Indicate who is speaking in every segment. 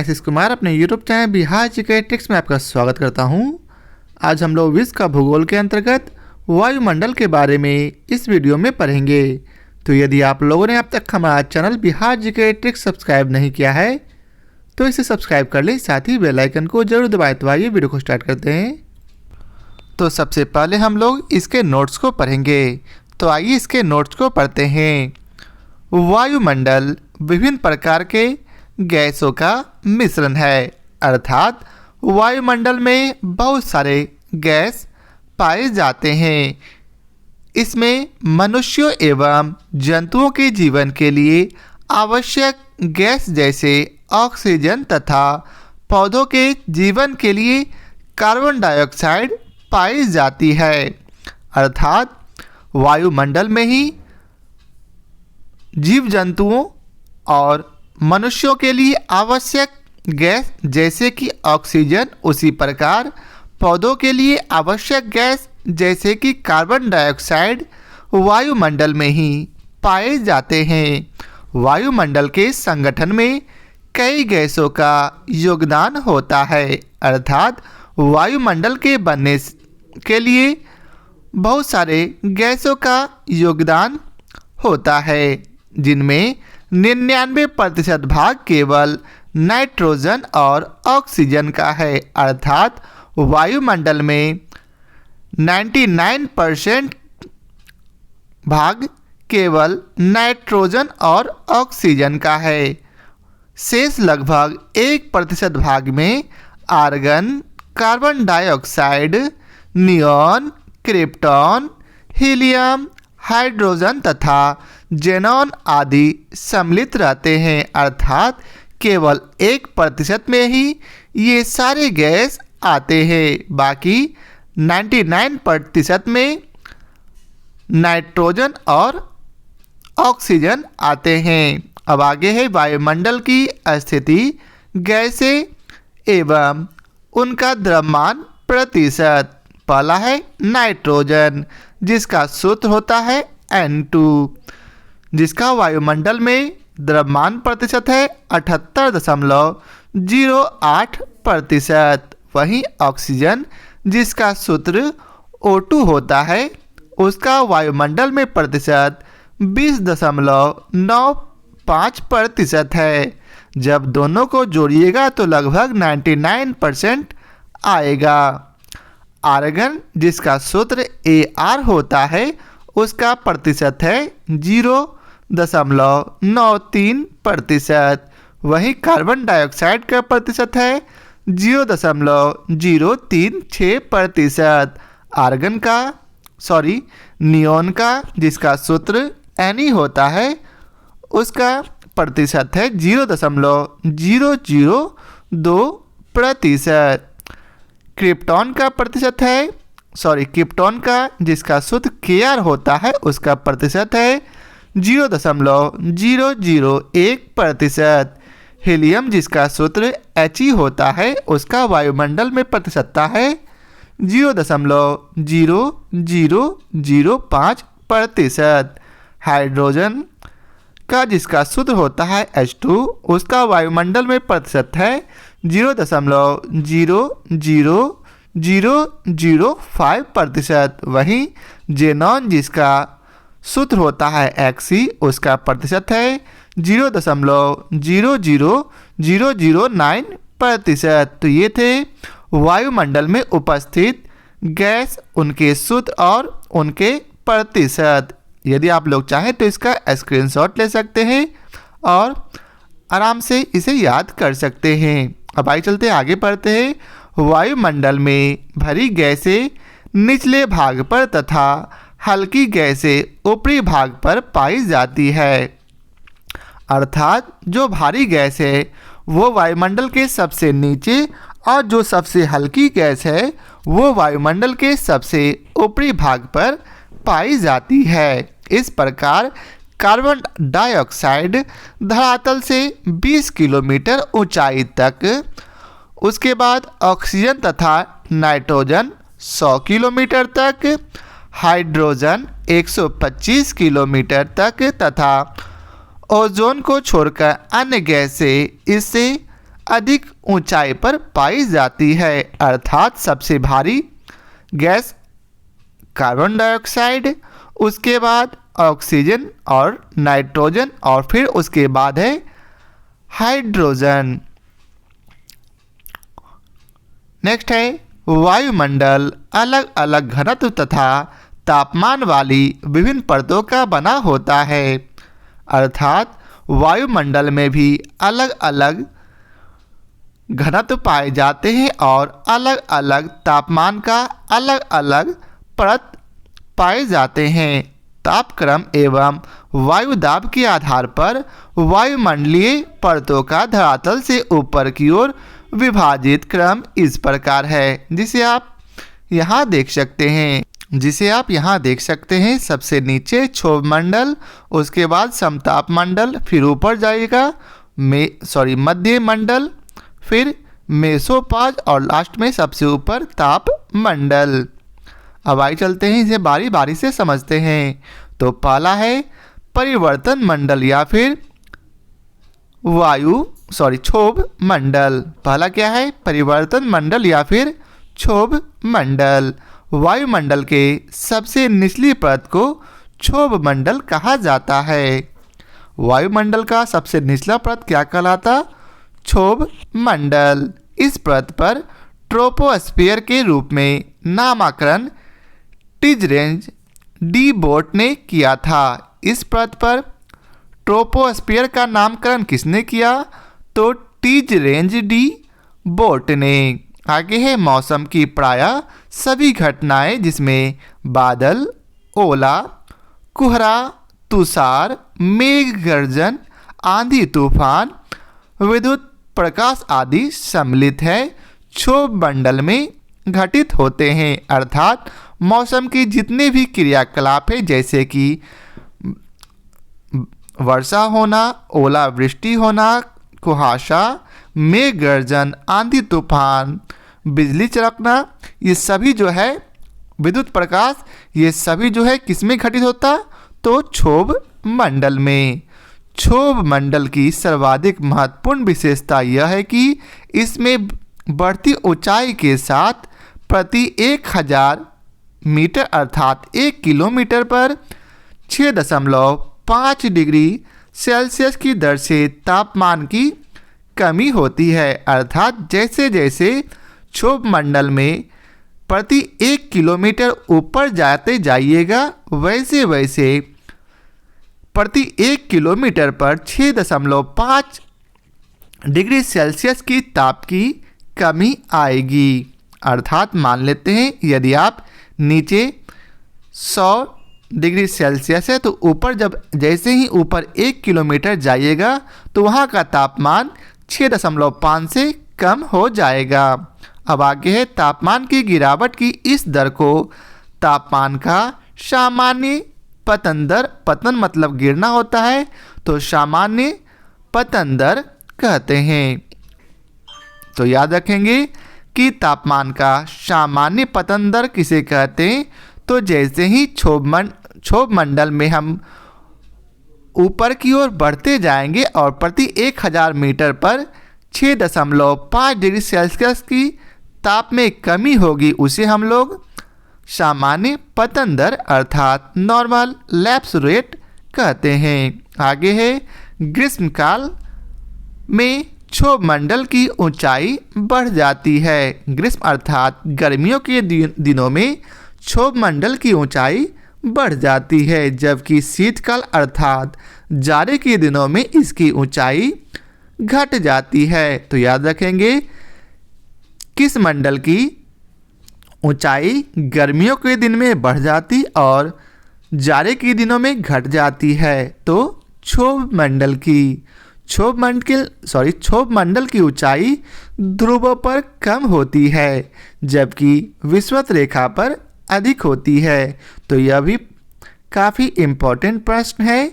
Speaker 1: मैं आशीष कुमार अपने YouTube channel Bihar GK tricks में आपका स्वागत करता हूं। आज हम लोग विश्व का भूगोल के अंतर्गत वायुमंडल के बारे में इस वीडियो में पढ़ेंगे। तो यदि आप लोगों ने अब तक हमारा channel Bihar GK tricks subscribe नहीं किया है तो इसे सब्सक्राइब कर लें, साथ ही बेल आइकन को जरूर दबाएं। तो आइए वीडियो को स्टार्ट करते हैं। तो सबसे पहले हम लोग इसके नोट्स को पढ़ेंगे। तो आइए इसके नोट्स को पढ़ते हैं। वायुमंडल विभिन्न प्रकार के गैसों का मिश्रण है, अर्थात वायुमंडल में बहुत सारे गैस पाए जाते हैं। इसमें मनुष्यों एवं जंतुओं के जीवन के लिए आवश्यक गैस जैसे ऑक्सीजन तथा पौधों के जीवन के लिए कार्बन डाइऑक्साइड पाई जाती है। अर्थात वायुमंडल में ही जीव जंतुओं और मनुष्यों के लिए आवश्यक गैस जैसे कि ऑक्सीजन, उसी प्रकार पौधों के लिए आवश्यक गैस जैसे कि कार्बन डाइऑक्साइड वायुमंडल में ही पाए जाते हैं। वायुमंडल के संगठन में कई गैसों का योगदान होता है, अर्थात वायुमंडल के बनने के लिए बहुत सारे गैसों का योगदान होता है, जिनमें 99% भाग केवल नाइट्रोजन और ऑक्सीजन का है। अर्थात वायुमंडल में 99% भाग केवल नाइट्रोजन और ऑक्सीजन का है। शेष लगभग 1% भाग में argon, carbon dioxide, neon, krypton, helium, hydrogen तथा जेनॉन आदि सम्मिलित रहते हैं। अर्थात केवल 1% में ही ये सारे गैस आते हैं, बाकी 99% में नाइट्रोजन और ऑक्सीजन आते हैं। अब आगे है वायुमंडल की स्थिति, गैसें एवं उनका द्रव्यमान प्रतिशत। पहला है नाइट्रोजन, जिसका सूत्र होता है N2, जिसका वायुमंडल में द्रव्यमान प्रतिशत है 78.08%। वहीं ऑक्सीजन, जिसका सूत्र O2 होता है, उसका वायुमंडल में प्रतिशत 20.95% है। जब दोनों को जोड़िएगा तो लगभग 99% आएगा। आर्गन, जिसका सूत्र AR होता है, उसका प्रतिशत है 0.93%। वहीं कार्बन डाइऑक्साइड का प्रतिशत है 0.036%। नियॉन का, जिसका सूत्र Ne होता है, उसका प्रतिशत है 0.002%। क्रिप्टॉन का प्रतिशत है क्रिप्टॉन का, जिसका सूत्र Kr होता है, उसका प्रतिशत है 0.001%। हीलियम, जिसका सूत्र He होता है, उसका वायुमंडल में प्रतिशतता है 0.0005%। हाइड्रोजन का, जिसका सूत्र होता है H2, उसका वायुमंडल में प्रतिशत है 0.00005%। वहीं जेनॉन, जिसका सूत्र होता है Xe, उसका प्रतिशत है 0.00009%। तो ये थे वायुमंडल में उपस्थित गैस, उनके सूत्र और उनके प्रतिशत। यदि आप लोग चाहें तो इसका स्क्रीनशॉट ले सकते हैं और आराम से इसे याद कर सकते हैं। अब आइए चलते आगे पढ़ते हैं। वायुमंडल में भारी गैसें निचले भाग पर तथा हल्की गैसें ऊपरी भाग पर पाई जाती है। अर्थात जो भारी गैस है वो वायुमंडल के सबसे नीचे और जो सबसे हल्की गैस है वो वायुमंडल के सबसे ऊपरी भाग पर पाई जाती है। इस प्रकार कार्बन डाइऑक्साइड धरातल से 20 किलोमीटर ऊंचाई तक, उसके बाद ऑक्सीजन तथा नाइट्रोजन 100 किलोमीटर तक, हाइड्रोजन 125 किलोमीटर तक तथा ओजोन को छोड़कर अन्य गैसें इससे अधिक ऊंचाई पर पाई जाती है, अर्थात सबसे भारी गैस कार्बन डाइऑक्साइड, उसके बाद ऑक्सीजन और नाइट्रोजन और फिर उसके बाद है हाइड्रोजन। नेक्स्ट है वायुमंडल अलग अलग घनत्व तथा तापमान वाली विभिन्न परतों का बना होता है, अर्थात वायुमंडल में भी अलग अलग घनत्व पाए जाते हैं और अलग अलग तापमान का अलग अलग परत पाए जाते हैं। तापक्रम एवं वायु दाब के आधार पर वायुमंडलीय परतों का धरातल से ऊपर की ओर विभाजित क्रम इस प्रकार है, जिसे आप यहाँ देख सकते हैं। सबसे नीचे क्षोभ मंडल, उसके बाद समताप मंडल, फिर ऊपर जाइएगा मध्य मंडल, फिर मेसोपॉज और लास्ट में सबसे ऊपर ताप मंडल। अब आइए चलते हैं, इसे बारी बारी से समझते हैं। तो पहला है परिवर्तन मंडल या फिर क्षोभ मंडल। पहला क्या है? परिवर्तन मंडल या फिर क्षोभ मंडल। वायुमंडल के सबसे निचली परत को क्षोभ मंडल कहा जाता है। वायुमंडल का सबसे निचला परत क्या कहलाता? क्षोभ मंडल। इस परत पर ट्रोपोस्फीयर के रूप में नामकरण टिजरेंज डी बोट ने किया था। इस परत पर ट्रोपोस्फीयर का नामकरण किसने किया? तो टिजरेंज डी बोट ने। आगे है मौसम की प्रायः सभी घटनाएं जिसमें बादल, ओला, कुहरा, तुषार, मेघ गर्जन, आंधी तूफान, विद्युत प्रकाश आदि सम्मिलित है, क्षोभ मंडल में घटित होते हैं। अर्थात मौसम की जितने भी क्रियाकलाप है, जैसे कि वर्षा होना, ओलावृष्टि होना, कुहासा, मेघ गर्जन, आंधी तूफान, बिजली चमकना, ये सभी जो है विद्युत प्रकाश, ये सभी जो है किसमें घटित होता? तो क्षोभ मंडल में। क्षोभ मंडल की सर्वाधिक महत्वपूर्ण विशेषता यह है कि इसमें बढ़ती ऊंचाई के साथ प्रति 1000 मीटर अर्थात 1 किलोमीटर पर 6.5 डिग्री सेल्सियस की दर से तापमान की कमी होती है। अर्थात जैसे जैसे क्षोभ मंडल में प्रति 1 किलोमीटर ऊपर जाते जाइएगा, वैसे वैसे प्रति 1 किलोमीटर पर 6.5 डिग्री सेल्सियस की ताप की कमी आएगी। अर्थात मान लेते हैं यदि आप नीचे 100 डिग्री सेल्सियस है, तो ऊपर जैसे ही ऊपर 1 किलोमीटर जाइएगा तो वहाँ का तापमान 6.5 से कम हो जाएगा। अब आगे है तापमान की गिरावट की इस दर को तापमान का सामान्य पतन दर, पतन मतलब गिरना होता है, तो सामान्य पतन दर कहते हैं। तो याद रखेंगे कि तापमान का सामान्य पतन दर किसे कहते हैं? तो जैसे ही क्षोभ मंडल में हम ऊपर की ओर बढ़ते जाएंगे और प्रति 1000 मीटर पर 6.5 डिग्री सेल्सियस की ताप में कमी होगी, उसे हम लोग सामान्य पतन दर अर्थात नॉर्मल लैप्स रेट कहते हैं। आगे है ग्रीष्मकाल में क्षोभ मंडल की ऊंचाई बढ़ जाती है। ग्रीष्म अर्थात गर्मियों के दिनों में क्षोभ मंडल की ऊंचाई बढ़ जाती है, जबकि शीतकाल अर्थात जाड़े के दिनों में इसकी ऊंचाई घट जाती है। तो याद रखेंगे किस मंडल की ऊंचाई गर्मियों के दिन में बढ़ जाती और जाड़े के दिनों में घट जाती है? तो क्षोभ मंडल की। क्षोभ मंडल की ऊंचाई ध्रुवों पर कम होती है, जबकि विषुवत रेखा पर अधिक होती है। तो यह भी काफ़ी इम्पोर्टेंट प्रश्न है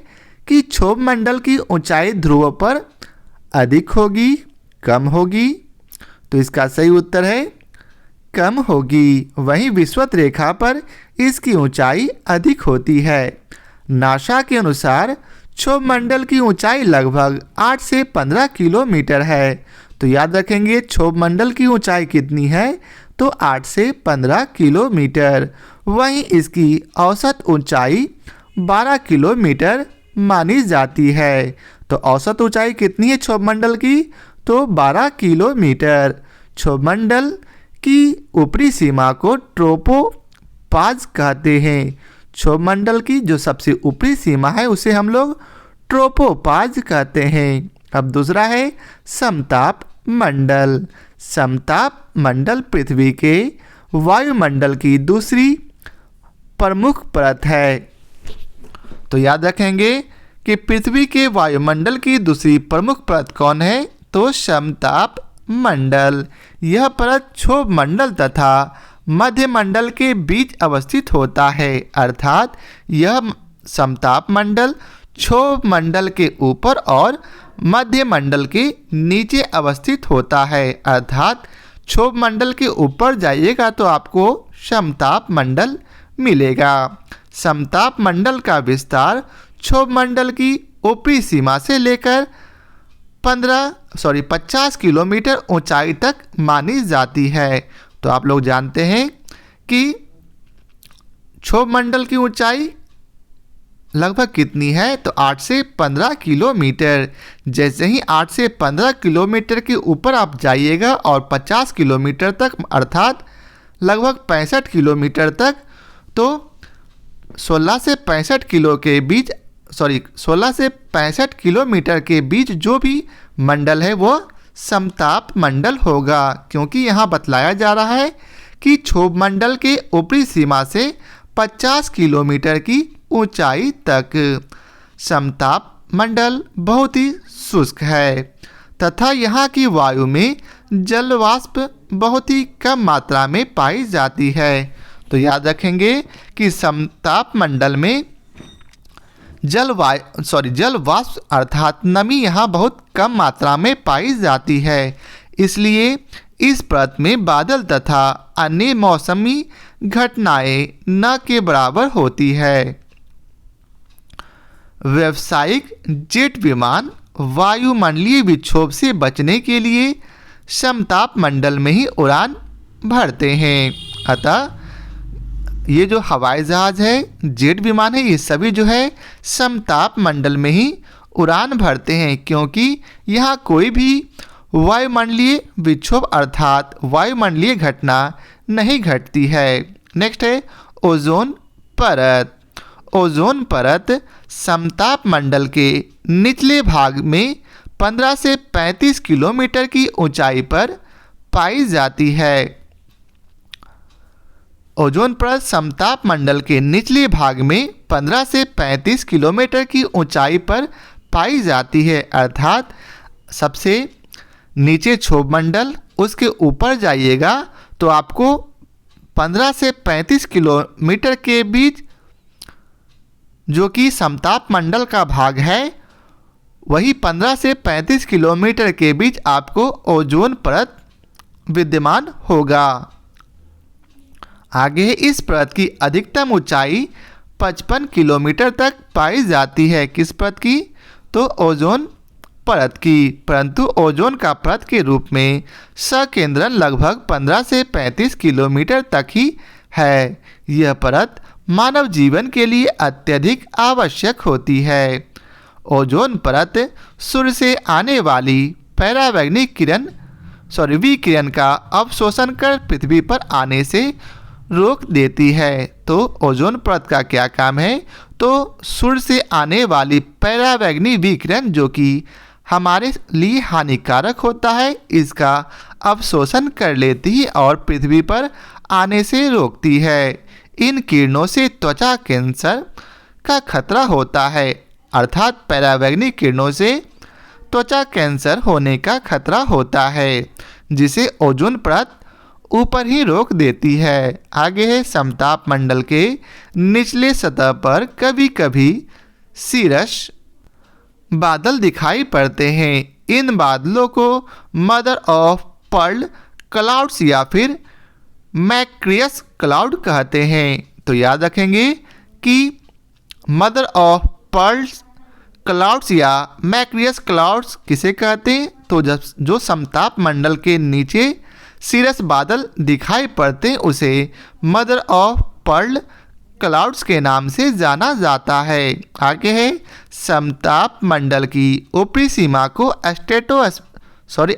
Speaker 1: कि क्षोभ मंडल की ऊंचाई ध्रुवों पर अधिक होगी, कम होगी? तो इसका सही उत्तर है कम होगी। वहीं विषुवत रेखा पर इसकी ऊंचाई अधिक होती है। नासा के अनुसार क्षोभ मंडल की ऊंचाई लगभग 8 से 15 किलोमीटर है। तो याद रखेंगे क्षोभ मंडल की ऊंचाई कितनी है, तो 8 से 15 किलोमीटर। वहीं इसकी औसत ऊंचाई 12 किलोमीटर मानी जाती है। तो औसत ऊंचाई कितनी है क्षोभ मंडल की, तो 12 किलोमीटर। क्षोभ मंडल की ऊपरी सीमा को ट्रोपोपाज कहते हैं। क्षोभ मंडल की जो सबसे ऊपरी सीमा है उसे हम लोग ट्रोपोपाज कहते हैं। अब दूसरा है समताप मंडल। समताप मंडल पृथ्वी के वायुमंडल की दूसरी प्रमुख परत है। तो याद रखेंगे कि पृथ्वी के वायुमंडल की दूसरी प्रमुख परत कौन है, तो समताप मंडल। यह परत क्षोभ मंडल तथा मध्य मंडल के बीच अवस्थित होता है, अर्थात यह समताप मंडल क्षोभ मंडल के ऊपर और मध्य मंडल के नीचे अवस्थित होता है। अर्थात क्षोभ मंडल के ऊपर जाइएगा तो आपको समताप मंडल मिलेगा। समताप मंडल का विस्तार क्षोभ मंडल की ऊपरी सीमा से लेकर 50 किलोमीटर ऊंचाई तक मानी जाती है। तो आप लोग जानते हैं कि क्षोभ मंडल की ऊंचाई लगभग कितनी है, तो 8 से 15 किलोमीटर। जैसे ही 8 से 15 किलोमीटर के ऊपर आप जाइएगा और 50 किलोमीटर तक अर्थात लगभग 65 किलोमीटर तक, तो 16 से 65 किलोमीटर के बीच जो भी मंडल है वो समताप मंडल होगा, क्योंकि यहाँ बतलाया जा रहा है कि क्षोभ मंडल के ऊपरी सीमा से 50 किलोमीटर की ऊंचाई तक समताप मंडल बहुत ही शुष्क है तथा यहाँ की वायु में जल वाष्प बहुत ही कम मात्रा में पाई जाती है। तो याद रखेंगे कि समताप मंडल में जल वाष्प अर्थात नमी यहाँ बहुत कम मात्रा में पाई जाती है, इसलिए इस परत में बादल तथा अन्य मौसमी घटनाएं न के बराबर होती है। व्यावसायिक जेट विमान वायुमंडलीय विक्षोभ से बचने के लिए समताप मंडल में ही उड़ान भरते हैं। अतः ये जो हवाई जहाज़ है, जेट विमान है, ये सभी जो है समताप मंडल में ही उड़ान भरते हैं, क्योंकि यहाँ कोई भी वायुमंडलीय विक्षोभ अर्थात वायुमंडलीय घटना नहीं घटती है। नेक्स्ट है ओजोन परत। ओजोन परत समताप मंडल के निचले भाग में 15 से 35 किलोमीटर की ऊंचाई पर पाई जाती है। ओजोन परत समताप मंडल के निचले भाग में 15 से 35 किलोमीटर की ऊंचाई पर पाई जाती है, अर्थात सबसे नीचे क्षोभ मंडल, उसके ऊपर जाइएगा तो आपको 15 से 35 किलोमीटर के बीच जो कि समताप मंडल का भाग है, वही 15 से 35 किलोमीटर के बीच आपको ओजोन परत विद्यमान होगा। आगे है इस परत की अधिकतम ऊंचाई 55 किलोमीटर तक पाई जाती है। किस परत की, तो ओजोन परत की, परंतु ओजोन का परत के रूप में सकेंद्रन लगभग 15 से 35 किलोमीटर तक ही है। यह परत मानव जीवन के लिए अत्यधिक आवश्यक होती है। ओजोन परत सूर्य से आने वाली परावैंगनिक विकिरण का अवशोषण कर पृथ्वी पर आने से रोक देती है। तो ओजोन परत का क्या काम है, तो सूर्य से आने वाली परावैंगनिक विकिरण जो कि हमारे लिए हानिकारक होता है, इसका अवशोषण कर लेती है और पृथ्वी पर आने से रोकती है। इन किरणों से त्वचा कैंसर का खतरा होता है, अर्थात परावैंगनिक किरणों से त्वचा कैंसर होने का खतरा होता है, जिसे ओजोन परत ऊपर ही रोक देती है। आगे है समताप मंडल के निचले सतह पर कभी कभी सीरस बादल दिखाई पड़ते हैं। इन बादलों को मदर ऑफ पर्ल क्लाउड्स या फिर मैक्रियस क्लाउड कहते हैं। तो याद रखेंगे कि मदर ऑफ पर्ल क्लाउड्स या मैक्रियस क्लाउड्स किसे कहते हैं, तो जब जो समताप मंडल के नीचे सीरस बादल दिखाई पड़ते हैं उसे मदर ऑफ पर्ल क्लाउड्स के नाम से जाना जाता है। आगे है समताप मंडल की ऊपरी सीमा को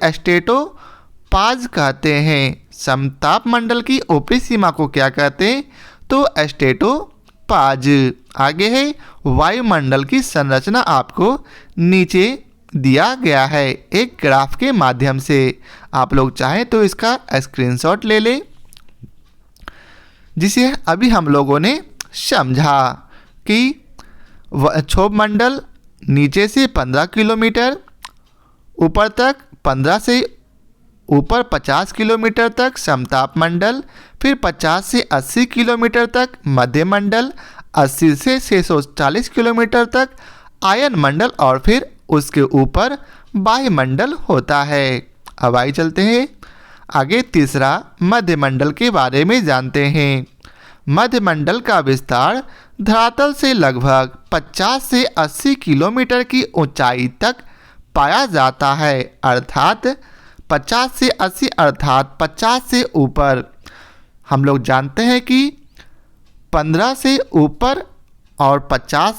Speaker 1: एस्ट्रेटोपाज कहते हैं। समताप मंडल की ऊपरी सीमा को क्या कहते हैं? तो एस्ट्रेटोपाज। आगे है वायुमंडल की संरचना आपको नीचे दिया गया है एक ग्राफ के माध्यम से। आप लोग चाहें तो इसका स्क्रीनशॉट ले लें, जिसे अभी हम लोगों ने समझा कि क्षोभ मंडल नीचे से 15 किलोमीटर, ऊपर तक 15 से ऊपर 50 किलोमीटर तक समताप मंडल, फिर 50 से 80 किलोमीटर तक मध्य मंडल, 80 से 640 किलोमीटर तक आयन मंडल और फिर उसके ऊपर वायुमंडल होता है। अब आइए चलते हैं आगे तीसरा मध्य मंडल के बारे में जानते हैं। मध्य मंडल का विस्तार धरातल से लगभग 50 से 80 किलोमीटर की ऊंचाई तक पाया जाता है, अर्थात 50 से 80 अर्थात 50 से ऊपर। हम लोग जानते हैं कि 15 से ऊपर और 50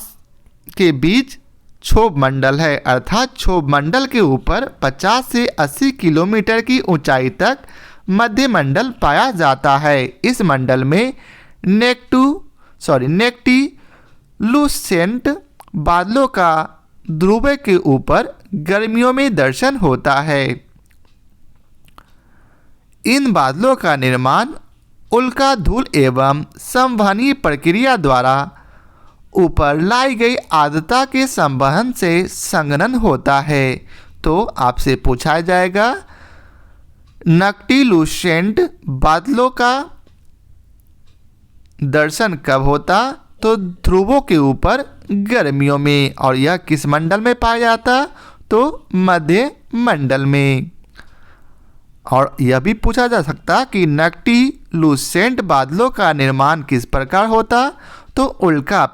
Speaker 1: के बीच क्षोभ मंडल है, अर्थात क्षोभ मंडल के ऊपर 50 से 80 किलोमीटर की ऊंचाई तक मध्य मंडल पाया जाता है। इस मंडल में नेक्टिलुसेंट बादलों का ध्रुव के ऊपर गर्मियों में दर्शन होता है। इन बादलों का निर्माण उल्का धूल एवं संवहनीय प्रक्रिया द्वारा ऊपर लाई गई आर्द्रता के संवहन से संघनन होता है। तो आपसे पूछा जाएगा नक्टिलुसेंट बादलों का दर्शन कब होता? तो ध्रुवों के ऊपर गर्मियों में, और यह किस मंडल में पाया जाता? तो मध्य मंडल में। और यह भी पूछा जा सकता कि नक्टिलुसेंट बादलों का निर्माण किस प्रकार होता? तो उल्का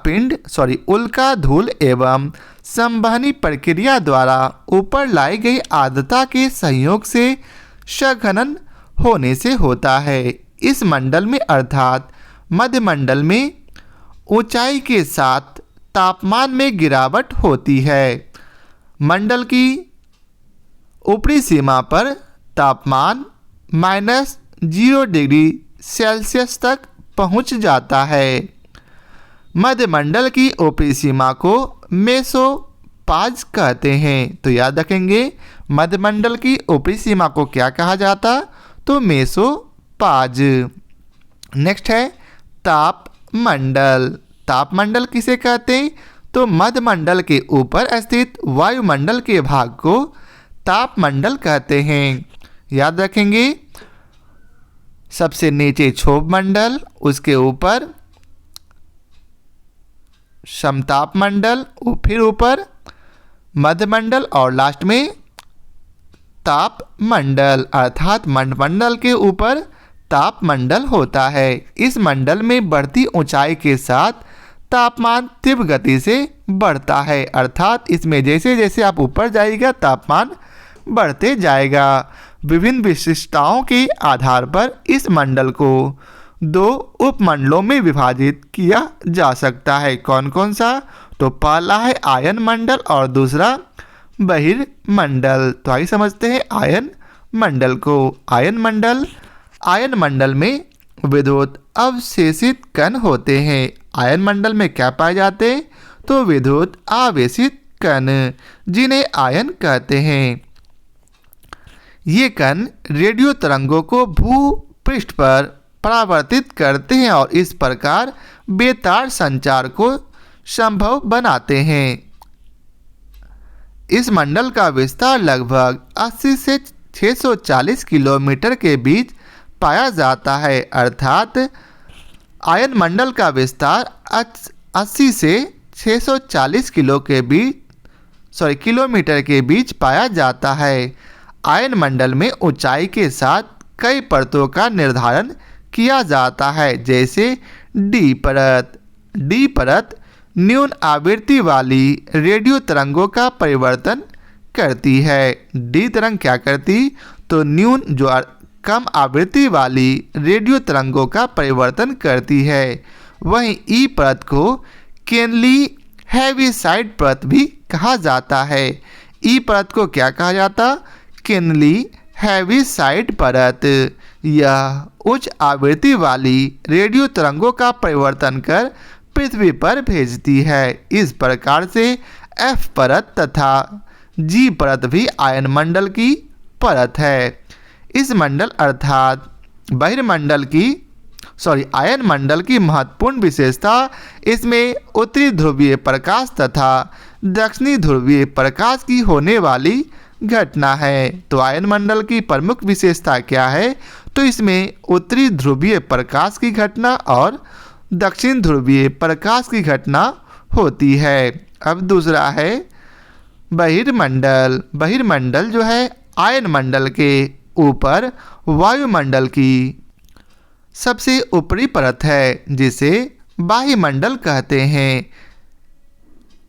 Speaker 1: धूल एवं संवहनी प्रक्रिया द्वारा ऊपर लाई गई आर्द्रता के संयोग से संघनन होने से होता है। इस मंडल में अर्थात मध्य मंडल में ऊंचाई के साथ तापमान में गिरावट होती है। मंडल की ऊपरी सीमा पर तापमान -0 डिग्री सेल्सियस तक पहुंच जाता है। मध्य मंडल की ऊपरी सीमा को मेसोपाज कहते हैं। तो याद रखेंगे मध्य मंडल की ऊपरी सीमा को क्या कहा जाता? तो मेसोपाज। नेक्स्ट है तापमंडल। तापमंडल किसे कहते हैं? तो मध्य मंडल के ऊपर स्थित वायुमंडल के भाग को तापमंडल कहते हैं। याद रखेंगे सबसे नीचे क्षोभ मंडल, उसके ऊपर समताप मंडल, फिर ऊपर मध्य मंडल और लास्ट में तापमंडल, अर्थात मंडल के ऊपर तापमंडल होता है। इस मंडल में बढ़ती ऊंचाई के साथ तापमान तीव्र गति से बढ़ता है, अर्थात इसमें जैसे जैसे आप ऊपर जाइएगा तापमान बढ़ते जाएगा। विभिन्न विशिष्टताओं के आधार पर इस मंडल को 2 उपमंडलों में विभाजित किया जा सकता है। कौन कौन सा? तो पहला है आयन मंडल और दूसरा बहिर्मंडल। तो आइए समझते हैं आयन मंडल को। आयन मंडल में विद्युत अवशेषित कण होते हैं। आयन मंडल में क्या पाए जाते हैं? तो विद्युत आवेशित कण, जिन्हें आयन कहते हैं। ये कण रेडियो तरंगों को भूपृष्ठ पर परावर्तित करते हैं और इस प्रकार बेतार संचार को संभव बनाते हैं। इस मंडल का विस्तार लगभग 80 से 640 किलोमीटर के बीच पाया जाता है, अर्थात आयन मंडल का विस्तार 80 से 640 किलोमीटर के बीच पाया जाता है। आयन मंडल में ऊंचाई के साथ कई परतों का निर्धारण किया जाता है, जैसे डी परत न्यून आवृत्ति वाली रेडियो तरंगों का परिवर्तन करती है। डी तरंग क्या करती, तो न्यून जो कम आवृत्ति वाली रेडियो तरंगों का परिवर्तन करती है। वहीं ई परत को केनली हैवीसाइड परत भी कहा जाता है। ई परत को क्या कहा जाता, केनली हैवीसाइड परत। यह उच्च आवृत्ति वाली रेडियो तरंगों का परिवर्तन कर पृथ्वी पर भेजती है। इस प्रकार से एफ परत तथा जी परत भी आयनमंडल की परत है। इस मंडल अर्थात आयनमंडल की महत्वपूर्ण विशेषता इसमें उत्तरी ध्रुवीय प्रकाश तथा दक्षिणी ध्रुवीय प्रकाश की होने वाली घटना है। तो आयनमंडल की प्रमुख विशेषता क्या है, तो इसमें उत्तरी ध्रुवीय प्रकाश की घटना और दक्षिण ध्रुवीय प्रकाश की घटना होती है। अब दूसरा है बहिर्मंडल। बहिर्मंडल जो है आयनमंडल के ऊपर वायुमंडल की सबसे ऊपरी परत है, जिसे बाह्यमंडल कहते हैं।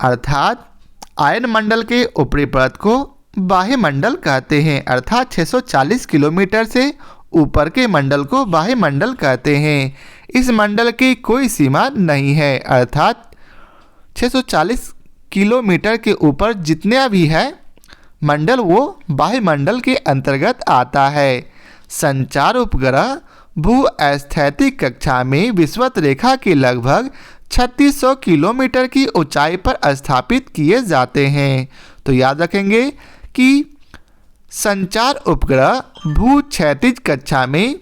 Speaker 1: अर्थात आयनमंडल के ऊपरी परत को बाह्यमंडल कहते हैं। अर्थात 640 किलोमीटर से ऊपर के मंडल को बाह्यमंडल कहते हैं। इस मंडल की कोई सीमा नहीं है। अर्थात 640 किलोमीटर के ऊपर जितने भी है मंडल वो बाह्यमंडल के अंतर्गत आता है। संचार उपग्रह भू-स्थैतिक कक्षा में विषुवत रेखा की लगभग 3600 किलोमीटर की ऊंचाई पर स्थापित किए जाते हैं। तो याद रखेंगे कि संचार उपग्रह भू-क्षैतिज कक्षा में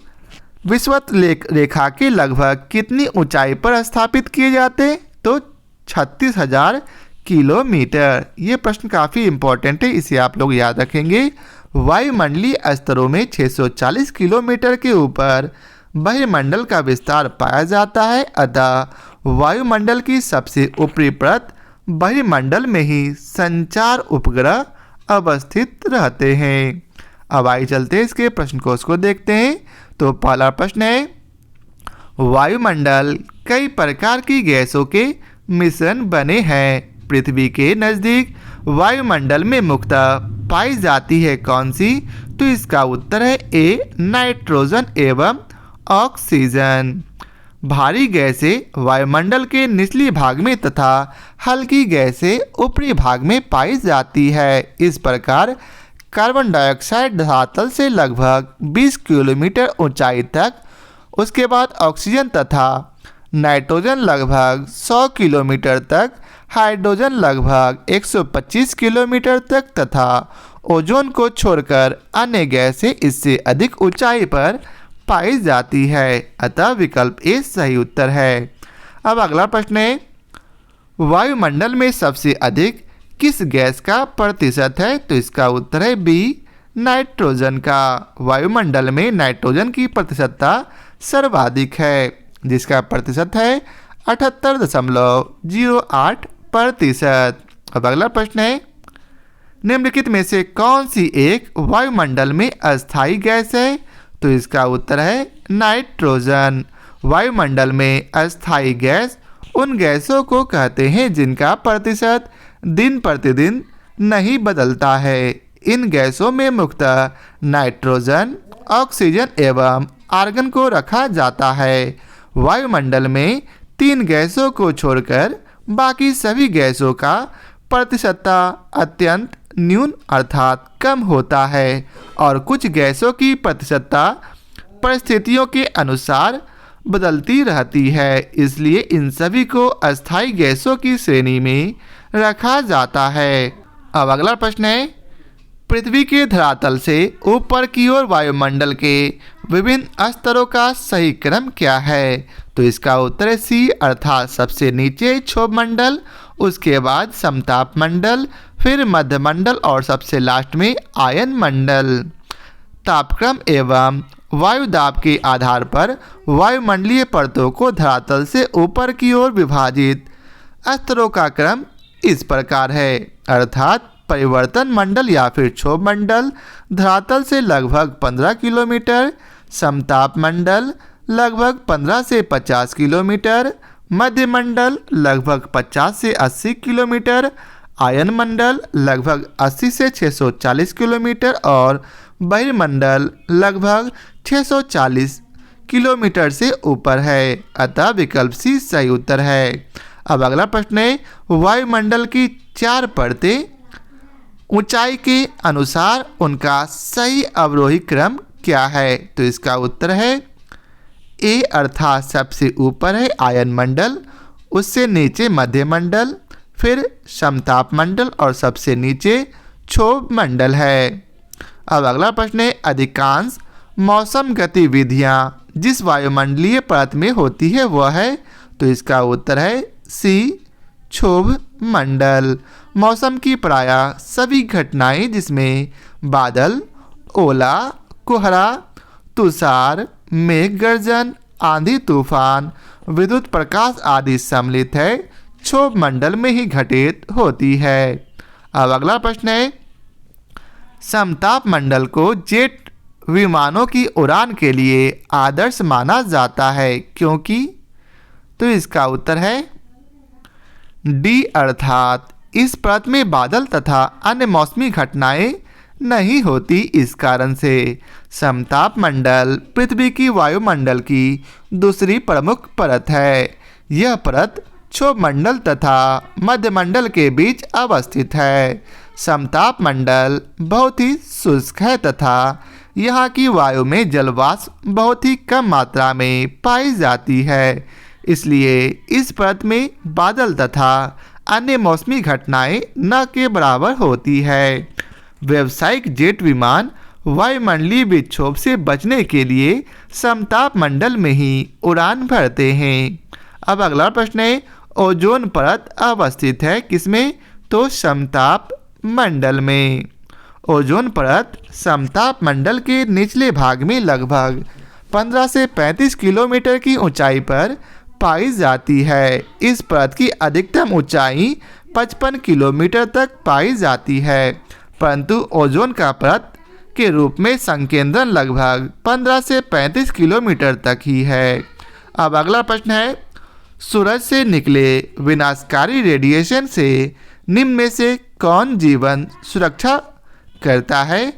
Speaker 1: विषुवत रेखा के लगभग कितनी ऊंचाई पर स्थापित किए जाते, तो 36,000 किलोमीटर। ये प्रश्न काफ़ी इम्पोर्टेंट है, इसे आप लोग याद रखेंगे। वायुमंडलीय स्तरों में 640 किलोमीटर के ऊपर बहिर्मंडल का विस्तार पाया जाता है। अतः वायुमंडल की सबसे ऊपरी परत बहिर्मंडल में ही संचार उपग्रह अवस्थित रहते हैं। अब आइए चलते इसके प्रश्न कोश को देखते हैं। तो पहला प्रश्न है, वायुमंडल कई प्रकार की गैसों के मिश्रण बने हैं। पृथ्वी के नज़दीक वायुमंडल में मुख्यतः पाई जाती है कौन सी, तो इसका उत्तर है ए नाइट्रोजन एवं ऑक्सीजन। भारी गैसें वायुमंडल के निचली भाग में तथा हल्की गैसें ऊपरी भाग में पाई जाती है। इस प्रकार कार्बन डाइऑक्साइड धरातल से लगभग 20 किलोमीटर ऊंचाई तक, उसके बाद ऑक्सीजन तथा नाइट्रोजन लगभग 100 किलोमीटर तक, हाइड्रोजन लगभग 125 किलोमीटर तक तथा ओजोन को छोड़कर अन्य गैसें इससे अधिक ऊंचाई पर पाई जाती है। अतः विकल्प ए सही उत्तर है। अब अगला प्रश्न है, वायुमंडल में सबसे अधिक किस गैस का प्रतिशत है, तो इसका उत्तर है बी नाइट्रोजन का। वायुमंडल में नाइट्रोजन की प्रतिशतता सर्वाधिक है, जिसका प्रतिशत है 78.08%। अब अगला प्रश्न है, निम्नलिखित में से कौन सी एक वायुमंडल में अस्थायी गैस है, तो इसका उत्तर है नाइट्रोजन। वायुमंडल में अस्थायी गैस उन गैसों को कहते हैं जिनका प्रतिशत दिन प्रतिदिन नहीं बदलता है। इन गैसों में मुख्यतः नाइट्रोजन, ऑक्सीजन एवं आर्गन को रखा जाता है। वायुमंडल में 3 गैसों को छोड़कर बाकी सभी गैसों का प्रतिशतता अत्यंत न्यून अर्थात कम होता है और कुछ गैसों की प्रतिशतता परिस्थितियों के अनुसार बदलती रहती है। इसलिए इन सभी को अस्थायी गैसों की श्रेणी में रखा जाता है। अब अगला प्रश्न है, पृथ्वी के धरातल से ऊपर की ओर वायुमंडल के विभिन्न स्तरों का सही क्रम क्या है, तो इसका उत्तर है सी अर्थात सबसे नीचे क्षोभ मंडल, उसके बाद समताप मंडल, फिर मध्य मंडल और सबसे लास्ट में आयन मंडल। तापक्रम एवं वायुदाब के आधार पर वायुमंडलीय परतों को धरातल से ऊपर की ओर विभाजित स्तरों का क्रम इस प्रकार है। अर्थात परिवर्तन मंडल या फिर क्षोभ मंडल धरातल से लगभग 15 किलोमीटर, समताप मंडल लगभग 15 से 50 किलोमीटर, मध्य मंडल लगभग 50 से 80 किलोमीटर, आयन मंडल लगभग 80 से 640 किलोमीटर और बहिर्मंडल लगभग 640 किलोमीटर से ऊपर है। अतः विकल्प सी सही उत्तर है। अब अगला प्रश्न है, वायुमंडल की 4 परतें ऊंचाई के अनुसार उनका सही अवरोही क्रम क्या है? तो इसका उत्तर है ए अर्थात सबसे ऊपर है आयन मंडल, उससे नीचे मध्य मंडल, फिर समताप मंडल और सबसे नीचे क्षोभ मंडल है। अब अगला प्रश्न है, अधिकांश मौसम गतिविधियां जिस वायुमंडलीय परत में होती है वह है? तो इसका उत्तर है सी क्षोभ मंडल। मौसम की प्रायः सभी घटनाएं जिसमें बादल, ओला, कोहरा, तुषार, मेघ गर्जन, आंधी तूफान, विद्युत प्रकाश आदि सम्मिलित है, क्षोभ मंडल में ही घटित होती है। अब अगला प्रश्न है, समताप मंडल को जेट विमानों की उड़ान के लिए आदर्श माना जाता है क्योंकि? तो इसका उत्तर है डी अर्थात इस परत में बादल तथा अन्य मौसमी घटनाएं नहीं होती, इस कारण से। समताप मंडल पृथ्वी की वायुमंडल की दूसरी प्रमुख परत है। यह परत क्षोभ मंडल तथा मध्यमंडल के बीच अवस्थित है। समताप मंडल बहुत ही शुष्क है तथा यहाँ की वायु में जलवाष्प बहुत ही कम मात्रा में पाई जाती है, इसलिए इस परत में बादल तथा अन्य मौसमी घटनाएं न के बराबर होती है। व्यावसायिक जेट विमान वायुमंडलीय विक्षोभ से बचने के लिए समताप मंडल में ही उड़ान भरते हैं। अब अगला प्रश्न है, ओजोन परत अवस्थित है किसमें? तो समताप मंडल में। ओजोन परत समताप मंडल के निचले भाग में लगभग 15 से 35 किलोमीटर की ऊंचाई पर पाई जाती है। इस परत की अधिकतम ऊंचाई 55 किलोमीटर तक पाई जाती है, परंतु ओजोन का परत के रूप में संकेंद्रण लगभग 15 से 35 किलोमीटर तक ही है। अब अगला प्रश्न है, सूरज से निकले विनाशकारी रेडिएशन से निम्न में से कौन जीवन सुरक्षा करता है?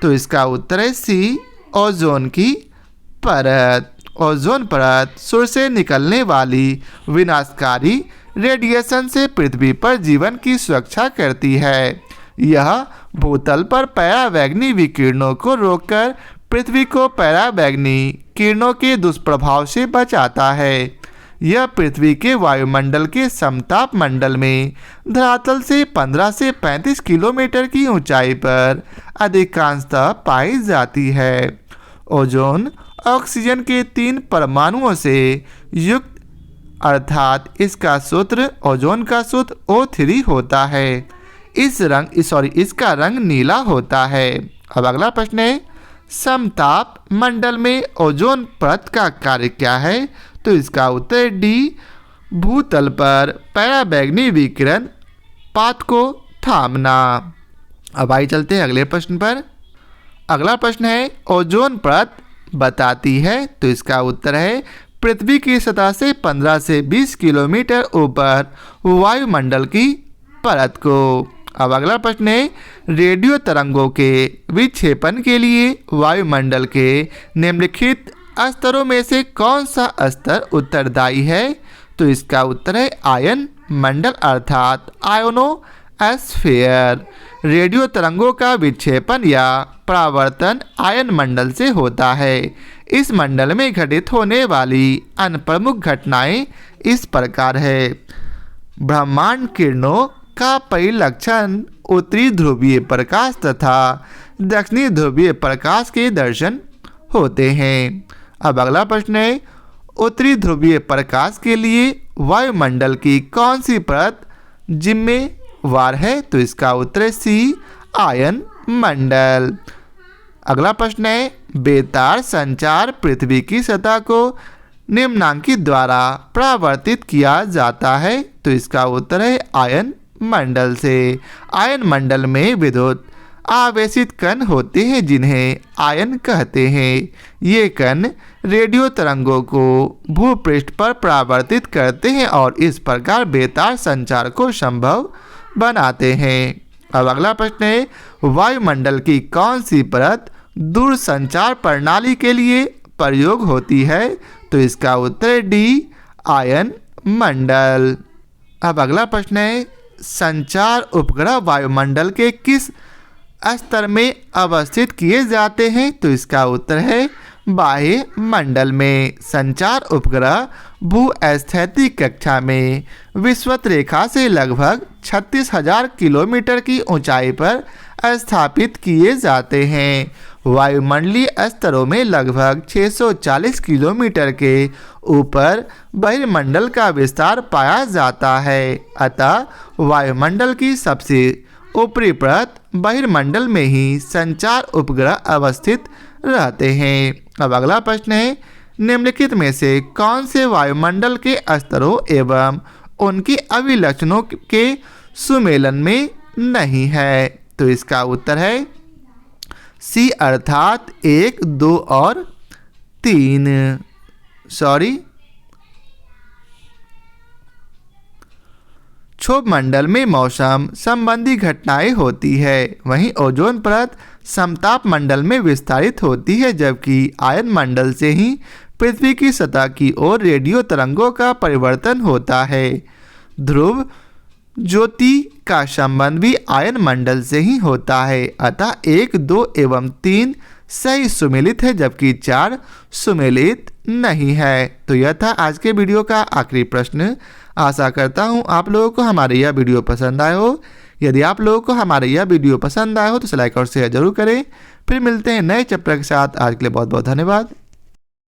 Speaker 1: तो इसका उत्तर है सी ओजोन की परत। ओजोन परत सूर्य से निकलने वाली विनाशकारी रेडिएशन से पृथ्वी पर जीवन की सुरक्षा करती है। यह भूतल पर पराबैंगनी विकिरणों को रोककर पृथ्वी को पराबैंगनी किरणों के दुष्प्रभाव से बचाता है। यह पृथ्वी के वायुमंडल के समताप मंडल में धरातल से 15 से 35 किलोमीटर की ऊंचाई पर अधिकांशतः पाई जाती है। ओजोन ऑक्सीजन के 3 परमाणुओं से युक्त अर्थात इसका सूत्र ओजोन का सूत्र O3 होता है। इसका रंग नीला होता है। अब अगला प्रश्न है, समताप मंडल में ओजोन परत का कार्य क्या है? तो इसका उत्तर डी भूतल पर पराबैंगनी विकिरण पाथ को थामना। अब आइए चलते हैं अगले प्रश्न पर। अगला प्रश्न है, ओजोन परत बताती है? तो इसका उत्तर है पृथ्वी की सतह से 15 से 20 किलोमीटर ऊपर वायुमंडल की परत को। अब अगला प्रश्न है, रेडियो तरंगों के विक्षेपण के लिए वायुमंडल के निम्नलिखित स्तरों में से कौन सा स्तर उत्तरदायी है? तो इसका उत्तर है आयन मंडल अर्थात आयोनोस्फीयर। रेडियो तरंगों का विक्षेपण या परावर्तन आयन मंडल से होता है। इस मंडल में घटित होने वाली अन्य प्रमुख घटनाएं इस प्रकार है। ब्रह्मांड किरणों का परिलक्षण उत्तरी ध्रुवीय प्रकाश तथा दक्षिणी ध्रुवीय प्रकाश के दर्शन होते हैं। अब अगला प्रश्न है, उत्तरी ध्रुवीय प्रकाश के लिए वायुमंडल की कौन सी परत जिम्मेवार है? तो इसका उत्तर है सी आयन मंडल। अगला प्रश्न है, बेतार संचार पृथ्वी की सतह को निम्नांकित द्वारा परावर्तित किया जाता है? तो इसका उत्तर है आयन मंडल से। आयन मंडल में विद्युत आवेशित कण होते हैं जिन्हें आयन कहते हैं। ये कण रेडियो तरंगों को भूपृष्ठ पर परावर्तित करते हैं और इस प्रकार बेतार संचार को संभव बनाते हैं। अब अगला प्रश्न है, वायुमंडल की कौन सी परत दूरसंचार प्रणाली के लिए प्रयोग होती है? तो इसका उत्तर है डी, आयन मंडल। अब अगला प्रश्न है, संचार उपग्रह वायुमंडल के किस स्तर में अवस्थित किए जाते हैं? तो इसका उत्तर है बाह्य मंडल में। संचार उपग्रह भूस्थैतिक कक्षा में विषुवत रेखा से लगभग 36,000 किलोमीटर की ऊंचाई पर स्थापित किए जाते हैं। वायुमंडलीय स्तरों में लगभग 640 किलोमीटर के ऊपर बहिर्मंडल का विस्तार पाया जाता है। अतः वायुमंडल की सबसे ऊपरी परत बहिर्मंडल में ही संचार उपग्रह अवस्थित रहते हैं। अब अगला प्रश्न है, निम्नलिखित में से कौन से वायुमंडल के स्तरों एवं उनके अभिलक्षणों के सुमेलन में नहीं है? तो इसका उत्तर है सी, अर्थात 1, 2 और 3। क्षोभ मंडल में मौसम संबंधी घटनाएं होती है, वहीं ओजोन परत समताप मंडल में विस्तारित होती है, जबकि आयन मंडल से ही पृथ्वी की सतह की ओर रेडियो तरंगों का परिवर्तन होता है। ध्रुव ज्योति का संबंध भी आयन मंडल से ही होता है। अतः 1, 2 एवं 3 सही सुमेलित है, जबकि 4 सुमेलित नहीं है। तो यह था आज के वीडियो का आखिरी प्रश्न। आशा करता हूँ आप लोगों को हमारे यह वीडियो पसंद आया हो। यदि आप लोगों को हमारे यह वीडियो पसंद आया हो तो लाइक और शेयर जरूर करें। फिर मिलते हैं नए चैप्टर के साथ। आज के लिए बहुत बहुत धन्यवाद।